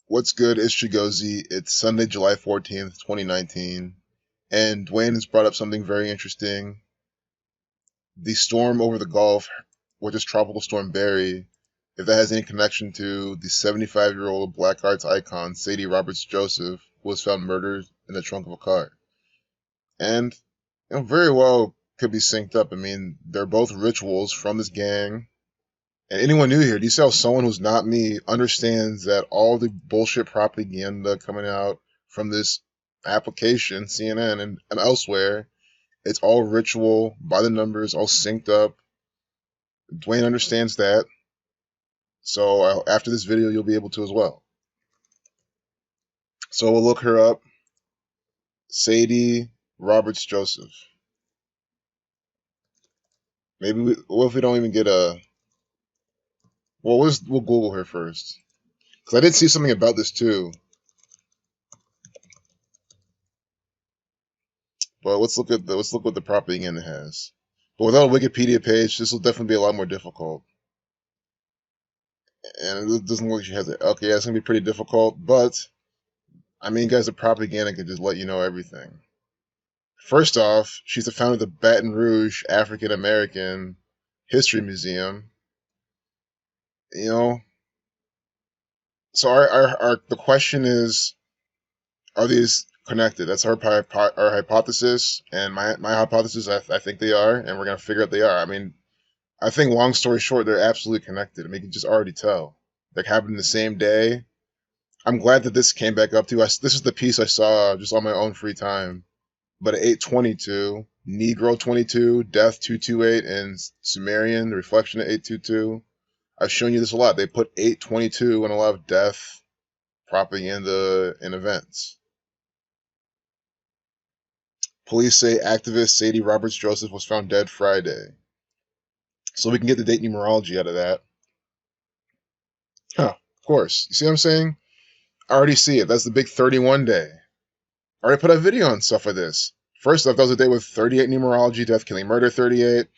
What's good? It's Chigozi. It's Sunday, July 14th, 2019. And Dwayne has brought up something very interesting. The storm over the Gulf, or just Tropical Storm Barry, if that has any connection to the 75-year-old black arts icon, Sadie Roberts Joseph, who was found murdered in the trunk of a car. And, very well could be synced up. I mean, they're both rituals from this gang. And anyone new here, do you see how someone who's not me understands that all the bullshit propaganda coming out from this application, CNN, and elsewhere, it's all ritual, by the numbers, all synced up. Dwayne understands that. So after this video, you'll be able to as well. So we'll look her up. Sadie Roberts Joseph. Maybe what if we don't even get a... Well, we'll Google her first. Because I did see something about this too. But let's look what the propaganda has. But without a Wikipedia page, this will definitely be a lot more difficult. And it doesn't look like she has it. Okay, yeah, it's gonna be pretty difficult, but I mean, guys, the propaganda can just let you know everything. First off, she's the founder of the Baton Rouge African American History Museum. So the question is, are these connected? That's our hypothesis, and my hypothesis, I think they are, and we're gonna figure out they are. I mean, I think long story short, they're absolutely connected. I mean, you can just already tell. They happened the same day. I'm glad that this came back up too. This is the piece I saw just on my own free time. But at 8:22, Negro 22, Death 228, and Sumerian, the reflection at 822. I've shown you this a lot. They put 822 in a lot of death, propaganda, and events. Police say activist Sadie Roberts Joseph was found dead Friday. So we can get the date numerology out of that. Huh, of course. You see what I'm saying? I already see it. That's the big 31 day. I already put a video on stuff like this. First off, that was a day with 38 numerology, death, killing, murder 38.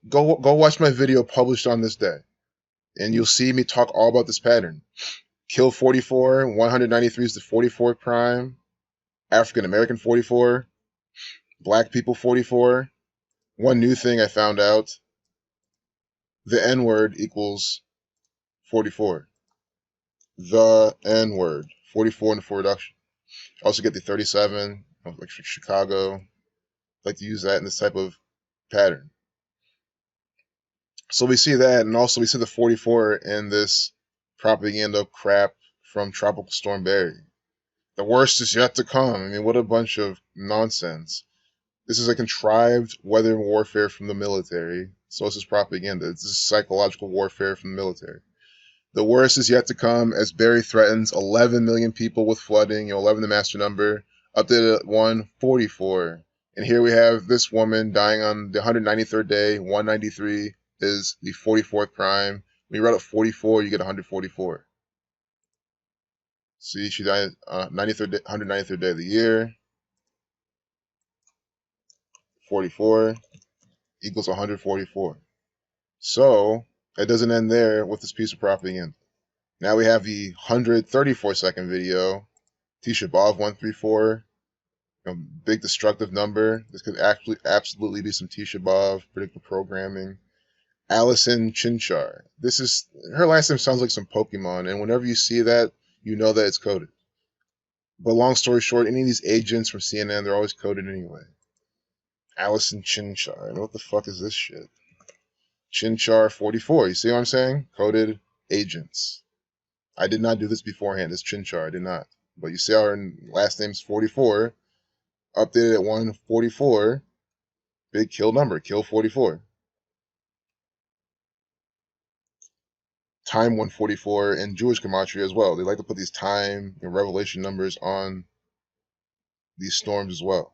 Go watch my video published on this day. And you'll see me talk all about this pattern. Kill 44, 193 is the 44th prime. African American 44. Black people 44. One new thing I found out. The N-word equals 44. The N-word. 44 in the full reduction. I also get the 37, like Chicago. I like to use that in this type of pattern. So we see that, and also we see the 44 in this propaganda crap from Tropical Storm Barry. The worst is yet to come. I mean, what a bunch of nonsense. This is a contrived weather warfare from the military. So this is propaganda. This is psychological warfare from the military. The worst is yet to come as Barry threatens 11 million people with flooding, 11 the master number, updated at 144. And here we have this woman dying on the 193rd day. 193 is the 44th prime. When you round up 44, you get 144. See, she died 193rd day of the year. 44 equals 144. So it doesn't end there with this piece of propaganda. Now we have the 134-second video. Tisha B'Av 134. Big destructive number. This could actually absolutely be some Tisha B'Av predictive programming. Allison Chinchar. This is her last name sounds like some Pokemon, and whenever you see that, you know that it's coded. But long story short, any of these agents from CNN, they're always coded anyway. Allison Chinchar. And what the fuck is this shit? Chinchar 44. You see what I'm saying? Coded agents. I did not do this beforehand. It's Chinchar. I did not. But you see how her last name's 44. Updated at 144. Big kill number. Kill 44. Time 144 and Jewish gematria as well. They like to put these time and revelation numbers on these storms as well.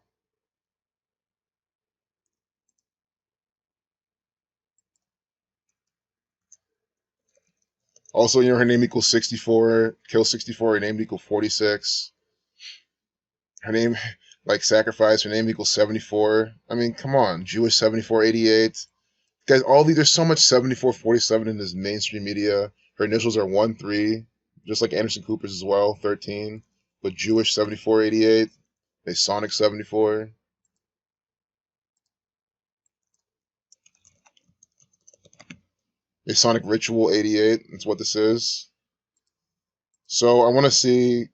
Also, her name equals 64. Kill 64. Her name equals 46. Her name, like sacrifice, her name equals 74. I mean, come on. Jewish 7488. Guys, all these, there's so much 7447 in this mainstream media. Her initials are 13. just like Anderson Cooper's as well, 13. But Jewish 7488, Masonic 74. Masonic Ritual 88, that's what this is. So I want to see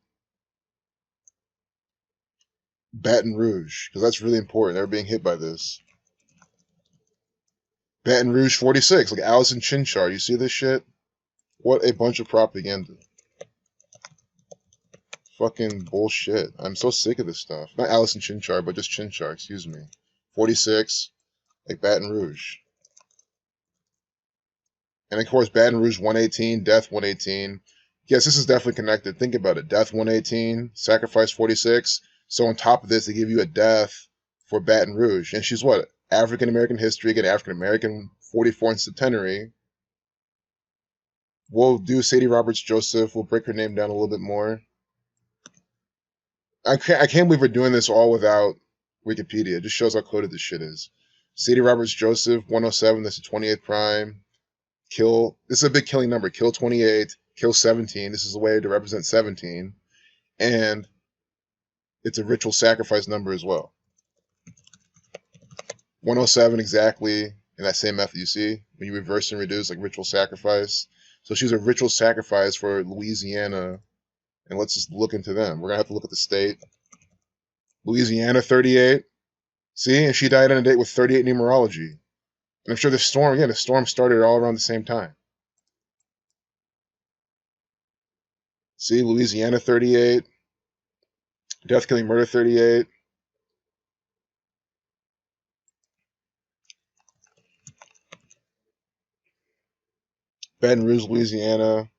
Baton Rouge, because that's really important. They're being hit by this. Baton Rouge 46, like Allison Chinchar. You see this shit? What a bunch of propaganda. Fucking bullshit. I'm so sick of this stuff. Not Allison Chinchar, but just Chinchar, excuse me. 46, like Baton Rouge. And of course, Baton Rouge 118, Death 118. Yes, this is definitely connected. Think about it. Death 118, Sacrifice 46. So on top of this, they give you a death for Baton Rouge. And she's what? African American history, again, African American 44th centenary. We'll do Sadie Roberts Joseph. We'll break her name down a little bit more. I can't believe we're doing this all without Wikipedia. It just shows how coded this shit is. Sadie Roberts Joseph, 107, that's the 28th prime. Kill, this is a big killing number. Kill 28, kill 17. This is a way to represent 17. And it's a ritual sacrifice number as well. 107 exactly in that same method you see when you reverse and reduce, like ritual sacrifice. So she's a ritual sacrifice for Louisiana, and let's just look into them. We're gonna have to look at the state. Louisiana 38. See, and she died on a date with 38 numerology. And I'm sure the storm, again, the storm started all around the same time. See, Louisiana 38. Death, killing, murder 38. Baton Rouge, Louisiana,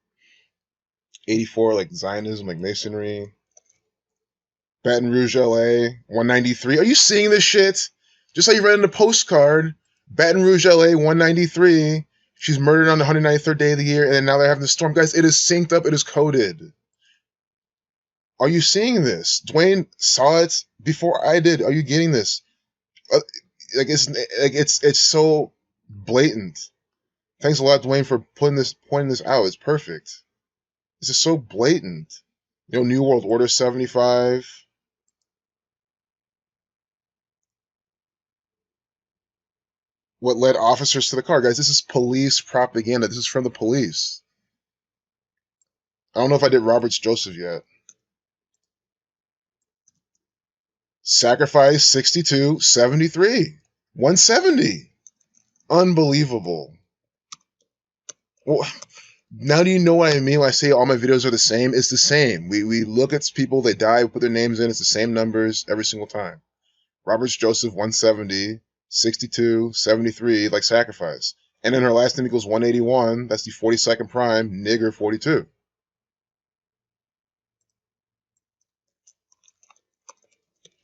84, like Zionism, like Masonry. Baton Rouge, LA, 193. Are you seeing this shit? Just like you read in the postcard, Baton Rouge, LA, 193. She's murdered on the 193rd day of the year, and then now they're having the storm. Guys, it is synced up. It is coded. Are you seeing this? Dwayne saw it before I did. Are you getting this? It's so blatant. Thanks a lot, Dwayne, for pointing this out. It's perfect. This is so blatant. You know, New World Order 75. What led officers to the car? Guys, this is police propaganda. This is from the police. I don't know if I did Roberts Joseph yet. Sacrifice 62, 73. 170. Unbelievable. Well, now do you know what I mean when I say all my videos are the same? It's the same. We look at people, they die, we put their names in, it's the same numbers every single time. Roberts Joseph, 170, 62, 73, like sacrifice. And then her last name equals 181, that's the 42nd prime, nigger 42.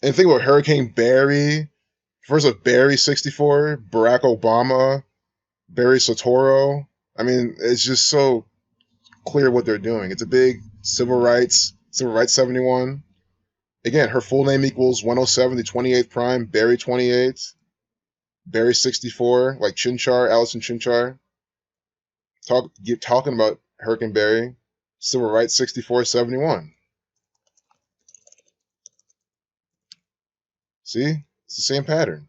And think about Hurricane Barry, first of Barry 64, Barack Obama, Barry Soetoro. I mean, it's just so clear what they're doing. It's a big civil rights 71. Again, her full name equals 107, the 28th prime, Barry 28, Barry 64, like Chinchar, Allison Chinchar. Talking about Hurricane Barry, civil rights 64, 71. See? It's the same pattern.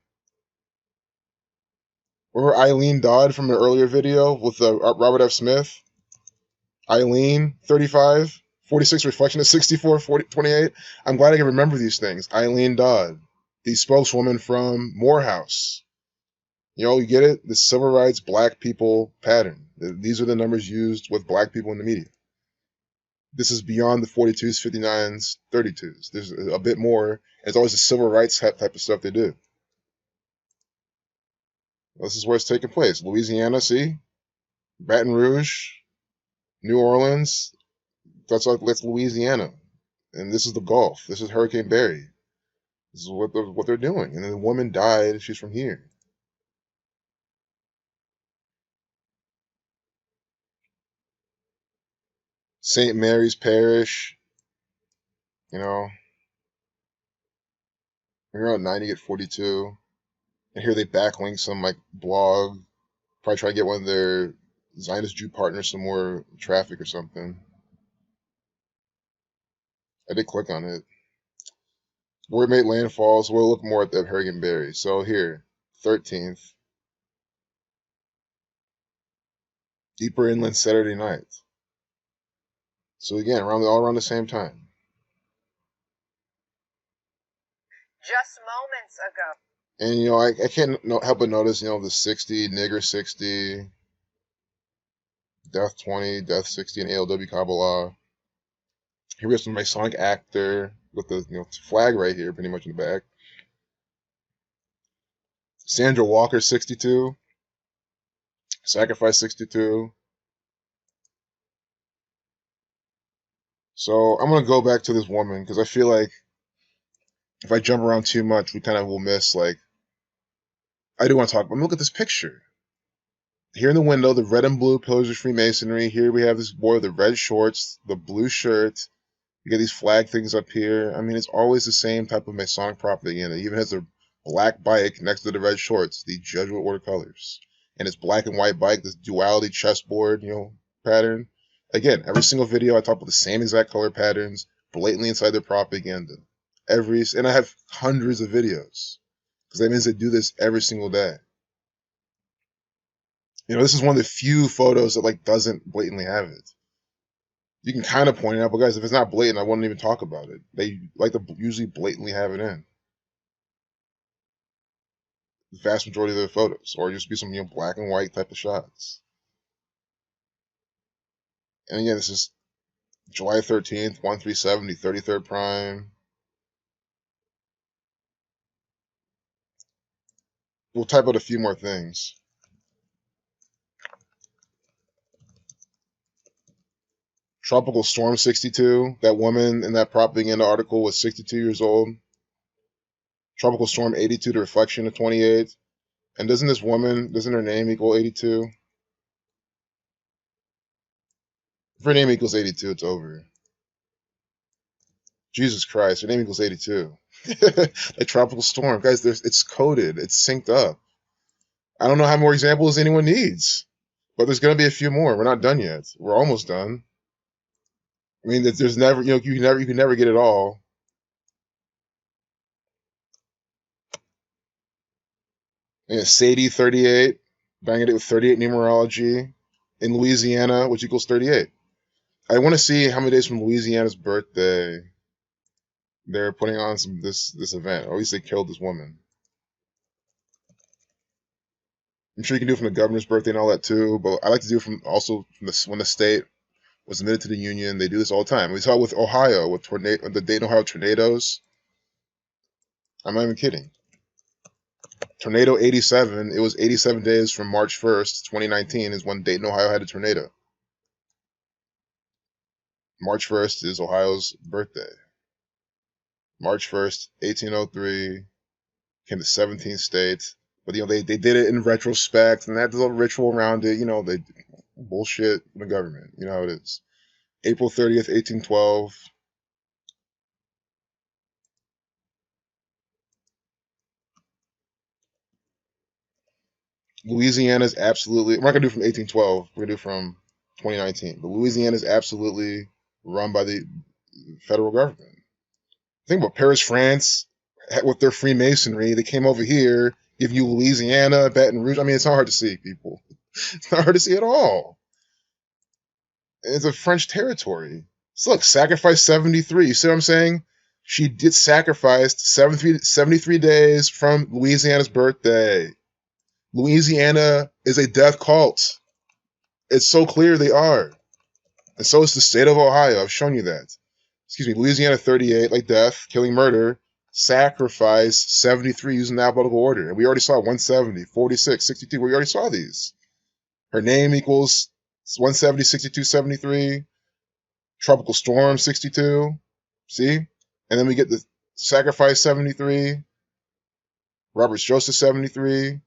Remember Eileen Dodd from an earlier video with Robert F. Smith? Eileen, 35, 46 reflection of 64, 28. I'm glad I can remember these things. Eileen Dodd, the spokeswoman from Morehouse. You know, you get it? The civil rights black people pattern. These are the numbers used with black people in the media. This is beyond the 42s, 59s, 32s. There's a bit more. It's always the civil rights type of stuff they do. This is where it's taking place. Louisiana, see? Baton Rouge, New Orleans. That's Louisiana. And this is the Gulf. This is Hurricane Barry. This is what they're doing. And then the woman died. She's from here. St. Mary's Parish. You know. You're on 90 at 42. And here they backlink some like blog. Probably try to get one of their Zionist Jew partners some more traffic or something. I did click on it. Where it made landfall, so we'll look more at the Harrigan Berry. So here, 13th. Deeper inland Saturday night. So again, all around the same time. Just moments ago. And I can't help but notice, the 60, nigger 60, death 20, death 60, and ALW Kabbalah. Here we have some Masonic actor with the flag right here, pretty much in the back. Sandra Walker 62, Sacrifice 62. So I'm gonna go back to this woman because I feel like if I jump around too much, we kind of will miss. Like, I do want to talk, but look at this picture. Here in the window, the red and blue pillars of Freemasonry. Here we have this boy with the red shorts, the blue shirt. You get these flag things up here. I mean, it's always the same type of Masonic propaganda. It even has a black bike next to the red shorts, the Jesuit order colors. And it's black and white bike, this duality chessboard, pattern. Again, every single video I talk about the same exact color patterns, blatantly inside their propaganda. And I have hundreds of videos. Because that means they do this every single day. This is one of the few photos that doesn't blatantly have it. You can kind of point it out, but guys, if it's not blatant, I wouldn't even talk about it. They like to usually blatantly have it in. The vast majority of their photos, or just be some black and white type of shots. And again, this is July 13th, 1370, 33rd prime. We'll type out a few more things. Tropical Storm 62. That woman in that propaganda article was 62 years old. Tropical Storm 82, the reflection of 28. And doesn't her name equal 82? If her name equals 82, it's over. Jesus Christ, her name equals 82. Like Tropical Storm. Guys, it's coded. It's synced up. I don't know how more examples anyone needs. But there's going to be a few more. We're not done yet. We're almost done. I mean, there's never, you can never get it all. And Sadie 38, banging it with 38 numerology in Louisiana, which equals 38. I want to see how many days from Louisiana's birthday they're putting on this event. Or at least they killed this woman. I'm sure you can do it from the governor's birthday and all that too, but I like to do it when the state was admitted to the union. They do this all the time. We saw it with Ohio, with the Dayton, Ohio tornadoes. I'm not even kidding. Tornado 87, it was 87 days from March 1st, 2019 is when Dayton, Ohio had a tornado. March 1st is Ohio's birthday. March 1st, 1803, came the 17th state. But, they did it in retrospect, and there's a ritual around it. They bullshit the government. You know how it is. April 30th, 1812. Louisiana is absolutely, we're not going to do from 1812, we're going to do from 2019. But Louisiana is absolutely run by the federal government. Think about Paris, France, with their Freemasonry. They came over here, giving you Louisiana, Baton Rouge. I mean, it's not hard to see, people. It's not hard to see at all. It's a French territory. So look, Sacrifice 73. You see what I'm saying? She did sacrificed 73 days from Louisiana's birthday. Louisiana is a death cult. It's so clear they are. And so is the state of Ohio. I've shown you that. Louisiana 38, like death, killing, murder, sacrifice 73 using the alphabetical order. And we already saw 170, 46, 62. We already saw these. Her name equals 170, 62, 73. Tropical Storm 62. See? And then we get the sacrifice 73. Roberts Joseph 73.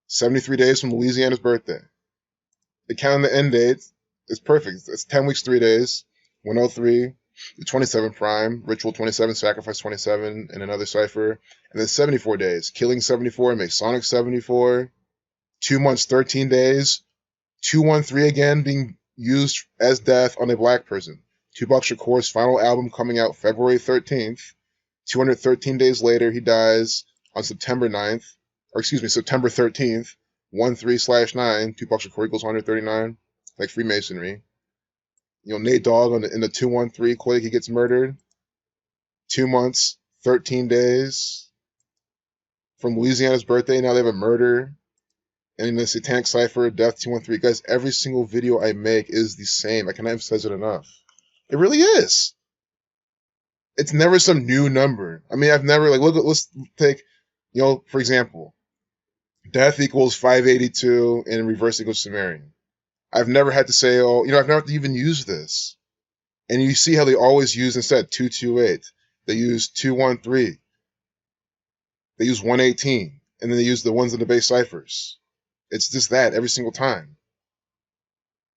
73 days from Louisiana's birthday. The count and the end date is perfect. It's 10 weeks, 3 days. 103, the 27 prime, ritual 27, sacrifice 27, and another cipher. And then 74 days. Killing 74, Masonic 74. 2 months, 13 days. 213 again being used as death on a black person. Tupac Shakur's final album coming out February 13th. 213 days later, he dies on September 9th, or excuse me, September 13th, 13/9. Tupac Shakur equals 139, like Freemasonry. Nate Dogg in the 213 quake, he gets murdered. 2 months, 13 days from Louisiana's birthday. Now they have a murder. And in the Satanic Cipher, Death 213. Guys, every single video I make is the same. I cannot emphasize it enough. It really is. It's never some new number. I mean, I've never, let's take, for example, Death equals 582 and in reverse equals Sumerian. I've never had to say, I've never had to even use this. And you see how they always use instead 228. They use 213. They use 118. And then they use the ones in the base ciphers. It's just that every single time.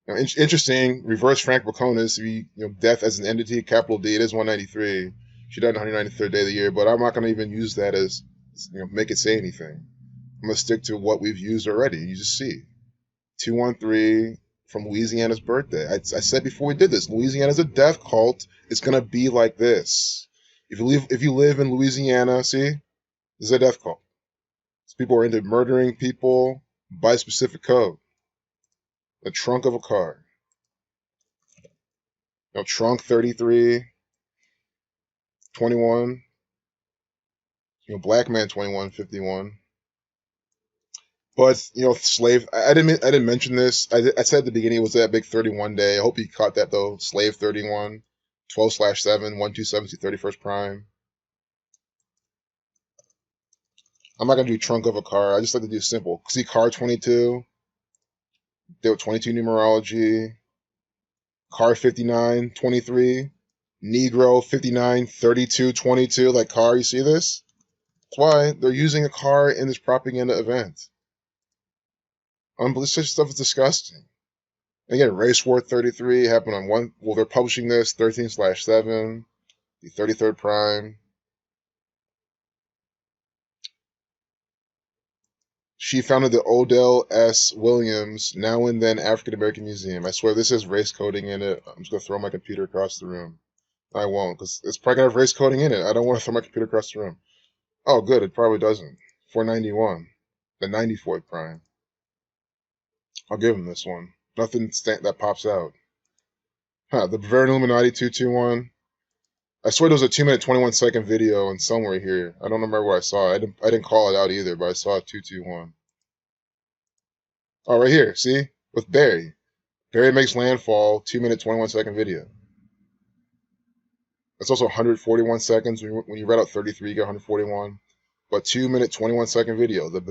Interesting, reverse Frank Baconis, death as an entity, capital D, it is 193. She died on the 193rd day of the year, but I'm not going to even use that as, make it say anything. I'm going to stick to what we've used already. You just see. 213 from Louisiana's birthday. I said before we did this, Louisiana's a death cult. It's going to be like this. If you live in Louisiana, see, this is a death cult. So people are into murdering people by a specific code. The trunk of a car. Trunk 33, 21. Black man 21, 51. But slave. I didn't mention this. I said at the beginning it was that big 31 day. I hope you caught that though. Slave 31, 12/7, 127 to 31st prime. I'm not gonna do trunk of a car. I just like to do simple. See, car 22. There were 22 numerology. Car 59, 23. Negro 59, 32, 22. Like car, you see this? That's why they're using a car in this propaganda event. Such stuff is disgusting. Again, Race War 33 happened on one. Well, they're publishing this 13/7, the 33rd prime. She founded the Odell S. Williams Now and Then African American Museum. I swear this has race coding in it. I'm just gonna throw my computer across the room. I won't, because it's probably gonna have race coding in it. I don't want to throw my computer across the room. Oh, good. It probably doesn't. 491, the 94th prime. I'll give him this one. Nothing that pops out. The Bavarian Illuminati 221. I swear there was a 2-minute 21-second video in somewhere here. I don't remember where I saw it. I didn't call it out either, but I saw 221. Oh, right here. See? With Barry. Barry makes landfall. 2-minute 21-second video. That's also 141 seconds. When you read out 33, you get 141. But 2-minute 21-second video. The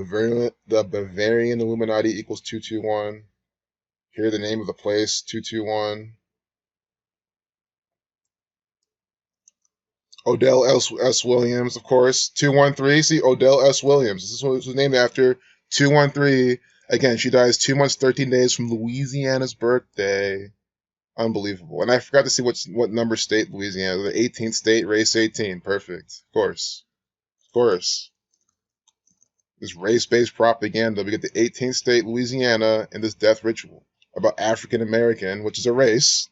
Bavarian Illuminati equals 221. Here the name of the place, 221. Odell S. Williams, of course. 213. See, Odell S. Williams. This is what it was named after. 213. Again, she dies 2 months, 13 days from Louisiana's birthday. Unbelievable. And I forgot to see what number state Louisiana. The 18th state, race 18. Perfect. Of course. Of course. This race-based propaganda. We get the 18th state, Louisiana, and this death ritual about African American, which is a race.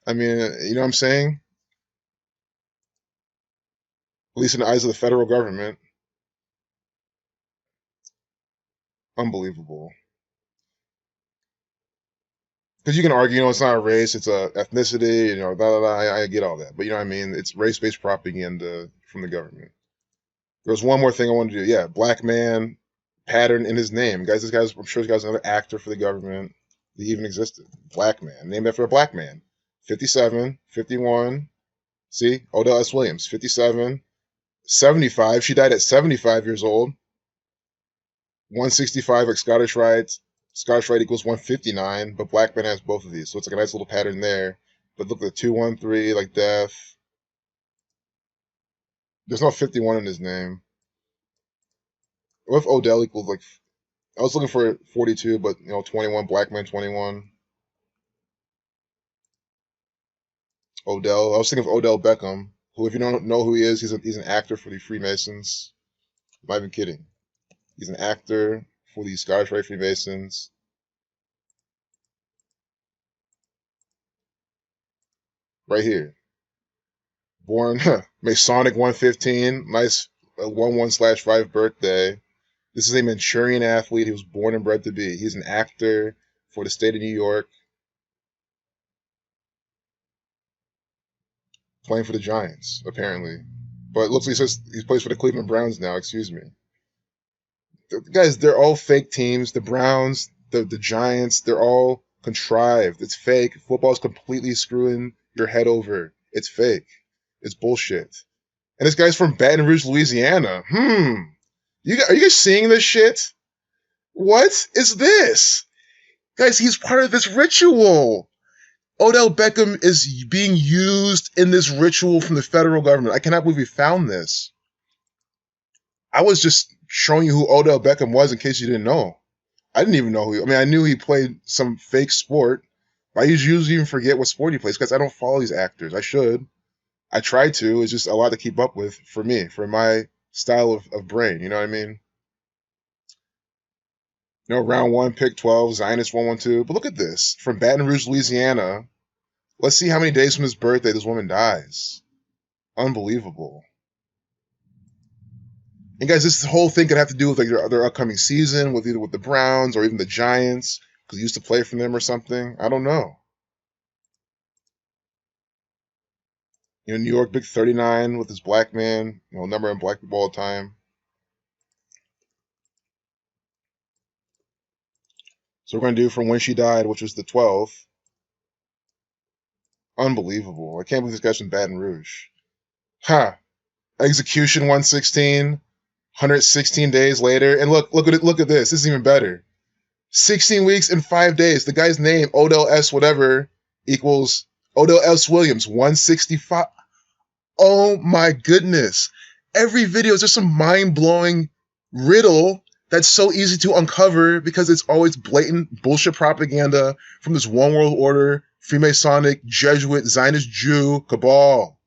I mean, you know what I'm saying? At least in the eyes of the federal government. Unbelievable. Because you can argue, it's not a race, it's a ethnicity, blah, blah, blah. I get all that. But you know what I mean? It's race-based propaganda from the government. There was one more thing I wanted to do. Yeah, black man pattern in his name. Guys, I'm sure this guy's another actor for the government. He even existed. Black man. Named after a black man. 57, 51. See? Odell S. Williams. 57. 75. She died at 75 years old. 165, like Scottish Rite. Scottish Rite equals 159, but black man has both of these. So it's like a nice little pattern there. But look at the 213, like death. There's no 51 in his name. What if Odell equals like, I was looking for 42, but 21, black man 21. Odell. I was thinking of Odell Beckham, who, if you don't know who he is, he's an actor for the Freemasons. I'm not even kidding. He's an actor for the Scottish Rite Freemasons. right here. Born Masonic 115, nice 11/5 birthday. This is a Manchurian athlete. He was born and bred to be. He's an actor for the state of New York, playing for the Giants, apparently. But it looks like he plays for the Cleveland Browns now, excuse me. Guys, they're all fake teams. The Browns, the Giants, they're all contrived. It's fake. Football's completely screwing your head over. It's fake. It's bullshit. And this guy's from Baton Rouge, Louisiana. Are you guys seeing this shit? What is this? Guys, he's part of this ritual. Odell Beckham is being used in this ritual from the federal government. I cannot believe we found this. I was just showing you who Odell Beckham was in case you didn't know. I didn't even know I knew he played some fake sport. I usually even forget what sport he plays because I don't follow these actors. I should. I try to. It's just a lot to keep up with for me, for my style of brain. You know what I mean? Round 1, pick 12, Zionist 112. But look at this. From Baton Rouge, Louisiana. Let's see how many days from his birthday this woman dies. Unbelievable. And guys, this whole thing could have to do with like their upcoming season, with either with the Browns or even the Giants, because he used to play for them or something. I don't know. New York, big 39 with his black man, number one black people all the time. So we're going to do from when she died, which was the 12th. Unbelievable. I can't believe this guy's from Baton Rouge. Execution 116, 116 days later. And look at this. This is even better. 16 weeks and 5 days. The guy's name, Odell S. whatever, equals Odell S. Williams, 165. Oh my goodness. Every video is just a mind-blowing riddle that's so easy to uncover because it's always blatant bullshit propaganda from this one world order, Freemasonic, Jesuit, Zionist Jew cabal.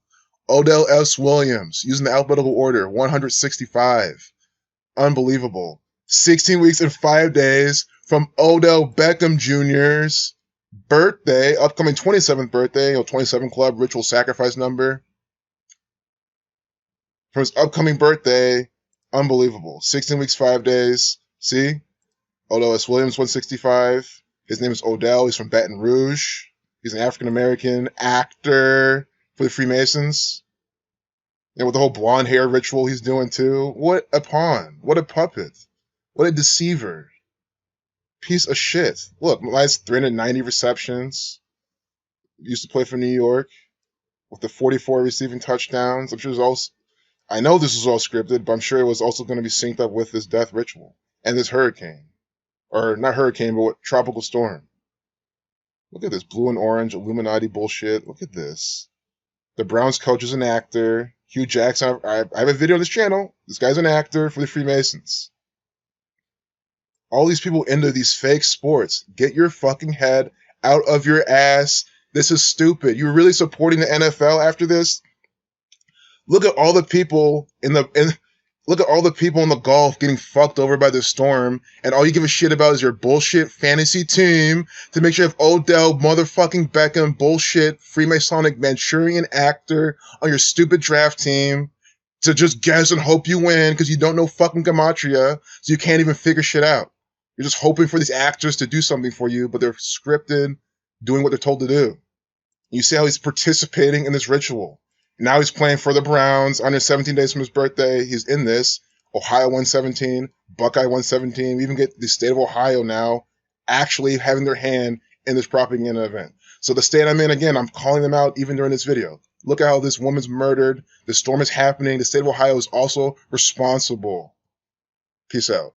Odell S. Williams, using the alphabetical order, 165. Unbelievable. 16 weeks and 5 days from Odell Beckham Jr.'s birthday, upcoming 27th birthday, 27 Club ritual sacrifice number. From his upcoming birthday, unbelievable. 16 weeks, 5 days. See? Odell S. Williams, 165. His name is Odell. He's from Baton Rouge. He's an African-American actor for the Freemasons. And with the whole blonde hair ritual he's doing too. What a pawn. What a puppet. What a deceiver. Piece of shit. Look, nice 390 receptions. Used to play for New York. With the 44 receiving touchdowns. I'm sure there's also... I know this was all scripted, but I'm sure it was also going to be synced up with this death ritual and this hurricane. Or not hurricane, but what, tropical storm. Look at this blue and orange Illuminati bullshit. Look at this. The Browns coach is an actor. Hugh Jackson, I have a video on this channel. This guy's an actor for the Freemasons. All these people into these fake sports. Get your fucking head out of your ass. This is stupid. You're really supporting the NFL after this? Look at all the people look at all the people in the Gulf getting fucked over by the storm, and all you give a shit about is your bullshit fantasy team to make sure you have Odell motherfucking Beckham bullshit Freemasonic Manchurian actor on your stupid draft team to just guess and hope you win because you don't know fucking gematria, so you can't even figure shit out. You're just hoping for these actors to do something for you, but they're scripted, doing what they're told to do. You see how he's participating in this ritual. Now he's playing for the Browns under 17 days from his birthday. He's in this. Ohio 117, Buckeye 117. We even get the state of Ohio now actually having their hand in this propaganda event. So the state I'm in, again, I'm calling them out even during this video. Look at how this woman's murdered. The storm is happening. The state of Ohio is also responsible. Peace out.